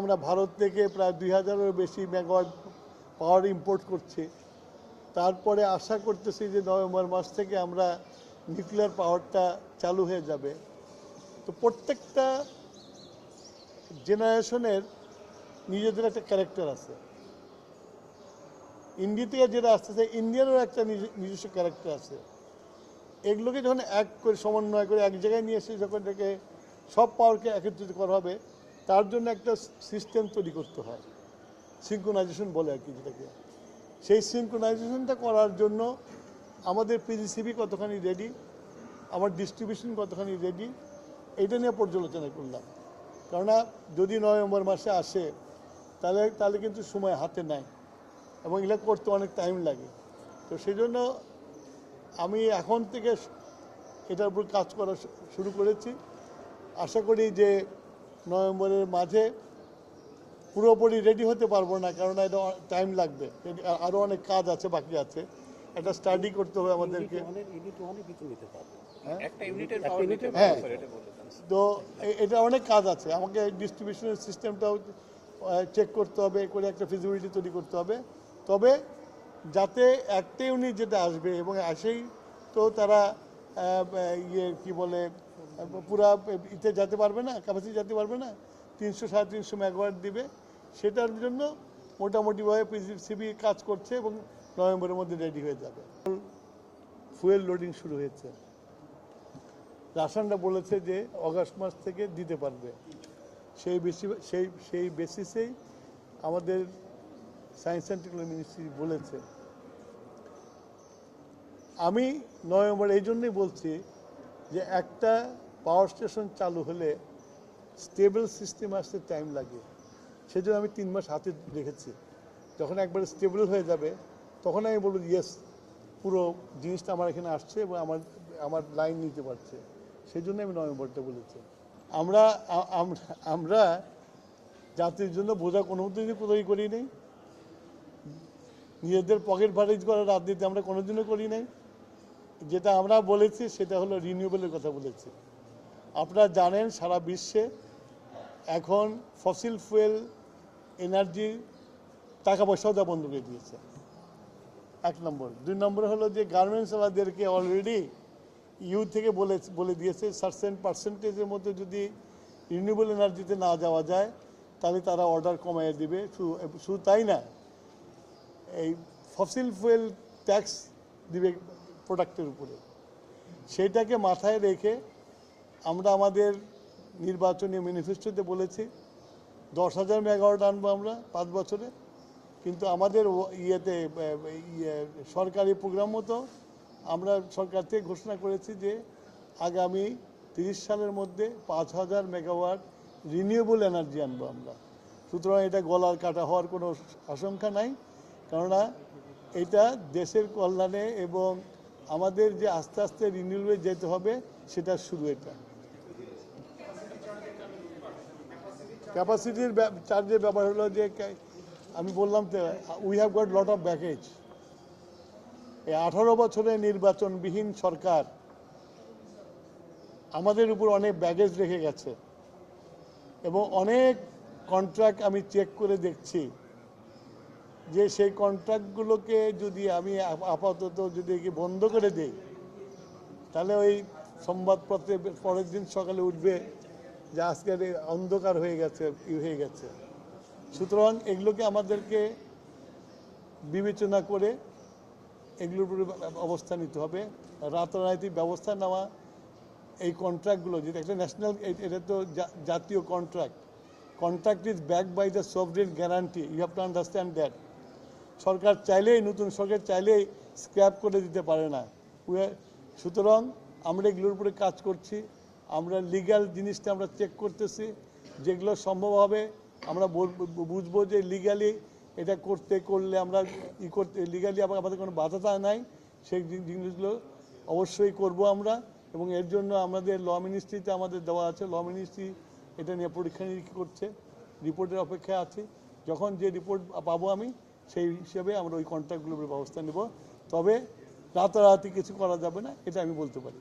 আমরা ভারত থেকে প্রায় 2000-এরও বেশি মেগাওয়াট পাওয়ার ইম্পোর্ট করছি। তারপরে আশা করতেছি যে নভেম্বর মাস থেকে আমরা নিউক্লিয়ার পাওয়ারটা চালু হয়ে যাবে। তো প্রত্যেকটা জেনারেশনের নিজেদের একটা ক্যারেক্টার আছে। ইন্ডিয়া থেকে যেটা আসতেছে, ইন্ডিয়ারও একটা নিজস্ব ক্যারেক্টার আছে। এগুলোকে যখন এক করে সমন্বয় করে এক জায়গায় নিয়ে এসে যখন এটাকে সব পাওয়ারকে একত্রিত করা হবে, তার জন্য একটা সিস্টেম তৈরি করতে হয়। সিনক্রোনাইজেশন বলে আর কি যেটাকে। সেই সিনক্রোনাইজেশনটা করার জন্য আমাদের পিজিসিবি কতখানি রেডি, আমার ডিস্ট্রিবিউশন কতখানি রেডি, এইটা নিয়ে পর্যালোচনা করলাম। কেননা যদি নভেম্বর মাসে আসে তাহলে কিন্তু সময় হাতে নাই এবং এগুলো করতে অনেক টাইম লাগে। তো সেই জন্য আমি এখন থেকে এটার উপর কাজ করা শুরু করেছি। আশা করি যে নভেম্বরের মাঝে পুরোপুরি রেডি হতে পারবো না, কারণ এটা টাইম লাগবে, আরও অনেক কাজ আছে, বাকি আছে। একটা স্টাডি করতে হবে আমাদেরকে। হ্যাঁ, তো এটা অনেক কাজ আছে। আমাকে ডিস্ট্রিবিউশনের সিস্টেমটাও চেক করতে হবে, করে একটা ফিজিবিলিটি তৈরি করতে হবে। তবে যাতে একটা ইউনিট যেটা আসবে এবং আসেই তো তারা কি বলে পুরা ইতে যেতে পারবে না, ক্যাপাসিটি যেতে পারবে না, 300-350 মেগাওয়াট দিবে। সেটার জন্য মোটামুটিভাবে পিজিসিবি কাজ করছে এবং নভেম্বরের মধ্যে রেডি হয়ে যাবে। ফুয়েল লোডিং শুরু হয়েছে। রাশানরা বলেছে যে অগাস্ট মাস থেকে দিতে পারবে। সেই বেসিসেই আমাদের সায়েন্স অ্যান্ড টেকনোলজি মিনিস্ট্রি বলেছে। আমি নভেম্বর এই জন্যই বলছি যে একটা পাওয়ার স্টেশন চালু হলে স্টেবল সিস্টেম আসতে টাইম লাগে। সেজন্য আমি 3 মাস হাতে রেখেছি। যখন একবারে স্টেবল হয়ে যাবে তখন আমি বলবো ইয়েস, পুরো জিনিসটা আমার এখানে আসছে এবং আমার লাইন নিতে পারছে। সেই জন্য আমি নভেম্বরটা বলেছি। আমরা জাতির জন্য বোঝা কোনো দিনই তৈরি করি নাই। নিজেদের পকেট ভারিজ করার রাজনীতি আমরা কোনোদিনও করি নাই। যেটা আমরা বলেছি সেটা হলো রিনিউয়েবলের কথা বলেছি। আপনারা জানেন সারা বিশ্বে এখন ফসিল ফুয়েল এনার্জি টাকা পয়সাও দেওয়া বন্ধ করে দিয়েছে, 1 নম্বর। 2 নম্বর হলো যে গার্মেন্টসওয়ালাদেরকে অলরেডি ইউ থেকে বলে দিয়েছে সার্টেন পার্সেন্টেজের মধ্যে যদি রিনিউয়েবল এনার্জিতে না যাওয়া যায় তাহলে তারা অর্ডার কমাইয়ে দিবে। শুধু তাই না, এই ফসিল ফুয়েল ট্যাক্স দিবে প্রোডাক্টের উপরে। সেইটাকে মাথায় রেখে আমরা আমাদের নির্বাচনী ম্যানিফেস্টোতে বলেছি 10,000 মেগাওয়াট আনবো আমরা 5 বছরে। কিন্তু আমাদের সরকারি প্রোগ্রাম মতো আমরা সরকার থেকে ঘোষণা করেছি যে আগামী 30 সালের মধ্যে 5,000 মেগাওয়াট রিনিউয়েবল এনার্জি আনবো আমরা। সুতরাং এটা গলার কাটা হওয়ার কোনো আশঙ্কা নাই, কেননা এটা দেশের কল্যাণে এবং আমাদের যে আস্তে আস্তে রিনিউয়েবলে যেতে হবে সেটা শুরু। এটা ক্যাপাসিটির চার্জের ব্যাপার হলো যে আমি বললাম তো we have got lot of baggage. এই 18 বছরের নির্বাচনবিহীন সরকার আমাদের উপর অনেক ব্যাগেজ রেখে গেছে এবং অনেক কন্ট্রাক্ট আমি চেক করে দেখছি যে সেই কন্ট্রাক্টগুলোকে যদি আমি আপাতত যদি বন্ধ করে দিই তাহলে ওই সংবাদপত্রে পরের দিন সকালে উঠবে যে আজকের অন্ধকার হয়ে গেছে। সুতরাং এগুলোকে আমাদেরকে বিবেচনা করে এগুলোর উপরে অবস্থা নিতে হবে। রাতারাতি ব্যবস্থা নেওয়া, এই কন্ট্রাক্টগুলো যেটা একটা ন্যাশনাল, এটা তো জাতীয় contract is backed by the sovereign guarantee, you have to understand that. সরকার চাইলেই, নতুন সরকার চাইলেই স্ক্র্যাপ করে দিতে পারে না। সুতরাং আমরা এগুলোর উপরে কাজ করছি। আমরা লিগ্যাল জিনিসটা আমরা চেক করতেছি, যেগুলো সম্ভব হবে আমরা বুঝবো যে লিগ্যালি এটা করলে আমরা লিগ্যালি আমাদের কোনো বাধা নাই, সেই জিনিসগুলো অবশ্যই করব আমরা। এবং এর জন্য আমাদের ল মিনিস্ট্রিতে আমাদের দেওয়া আছে, ল মিনিস্ট্রি এটা নিয়ে পরীক্ষা নিরীক্ষা করছে, রিপোর্টের অপেক্ষায় আছে। যখন যে রিপোর্ট পাবো আমি সেই হিসেবে আমরা ওই কন্ট্রাক্টগুলোর ব্যবস্থা নেব। তবে রাতারাতি কিছু করা যাবে না, এটা আমি বলতে পারি।